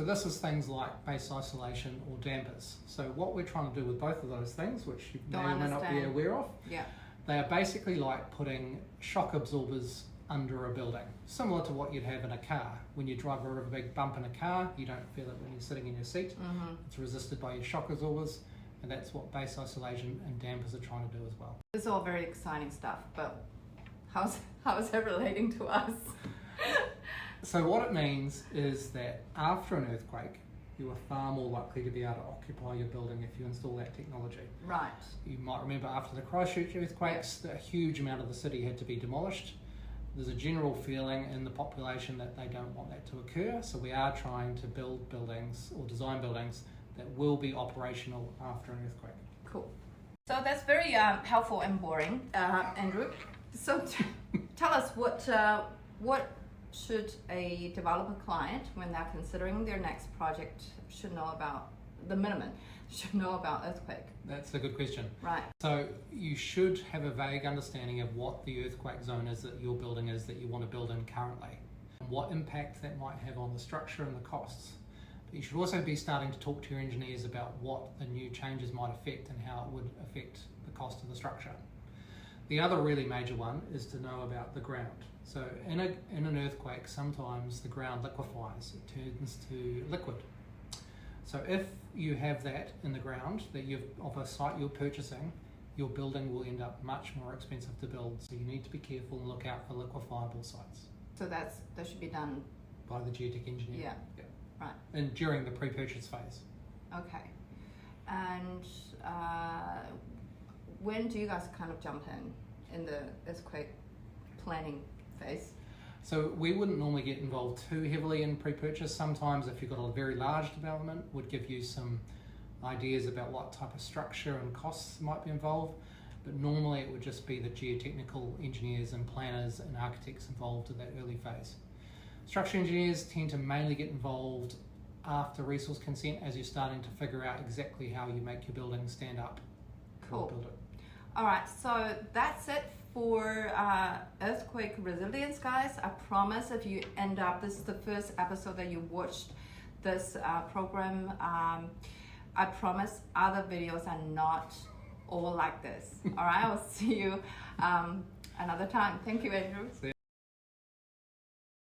So this is things like base isolation or dampers. So what we're trying to do with both of those things, which you may or may not be aware of, they are basically like putting shock absorbers under a building, similar to what you'd have in a car. When you drive over a big bump in a car, you don't feel it when you're sitting in your seat. It's resisted by your shock absorbers, and that's what base isolation and dampers are trying to do as well. This is all very exciting stuff, but how is it relating to us? So what it means is that after an earthquake, you are far more likely to be able to occupy your building if you install that technology. Right. You might remember after the Christchurch earthquakes, a huge amount of the city had to be demolished. There's a general feeling in the population that they don't want that to occur, so we are trying to build buildings or design buildings that will be operational after an earthquake. Cool. So that's very helpful and boring, Andrew. So tell us what should a developer client, when they're considering their next project, should know about the minimum, should know about earthquake? That's a good question. Right. So you should have a vague understanding of what the earthquake zone is that your building is that you want to build in currently, and what impact that might have on the structure and the costs. But you should also be starting to talk to your engineers about what the new changes might affect and how it would affect the cost of the structure. The other really major one is to know about the ground. So in an earthquake, sometimes the ground liquefies, it turns to liquid. So if you have that in the ground of a site you're purchasing, your building will end up much more expensive to build. So you need to be careful and look out for liquefiable sites. So that should be done by the geotech engineer. Yeah. Right. And during the pre-purchase phase. Okay. And when do you guys kind of jump in the earthquake planning phase? So we wouldn't normally get involved too heavily in pre-purchase. Sometimes if you've got a very large development, would give you some ideas about what type of structure and costs might be involved. But normally it would just be the geotechnical engineers and planners and architects involved in that early phase. Structural engineers tend to mainly get involved after resource consent as you're starting to figure out exactly how you make your building stand up. Cool. Build it. All right, so that's it for earthquake resilience, guys. I promise if you end up, this is the first episode that you watched this program, I promise other videos are not all like this. All right, I'll see you another time. Thank you, Andrew.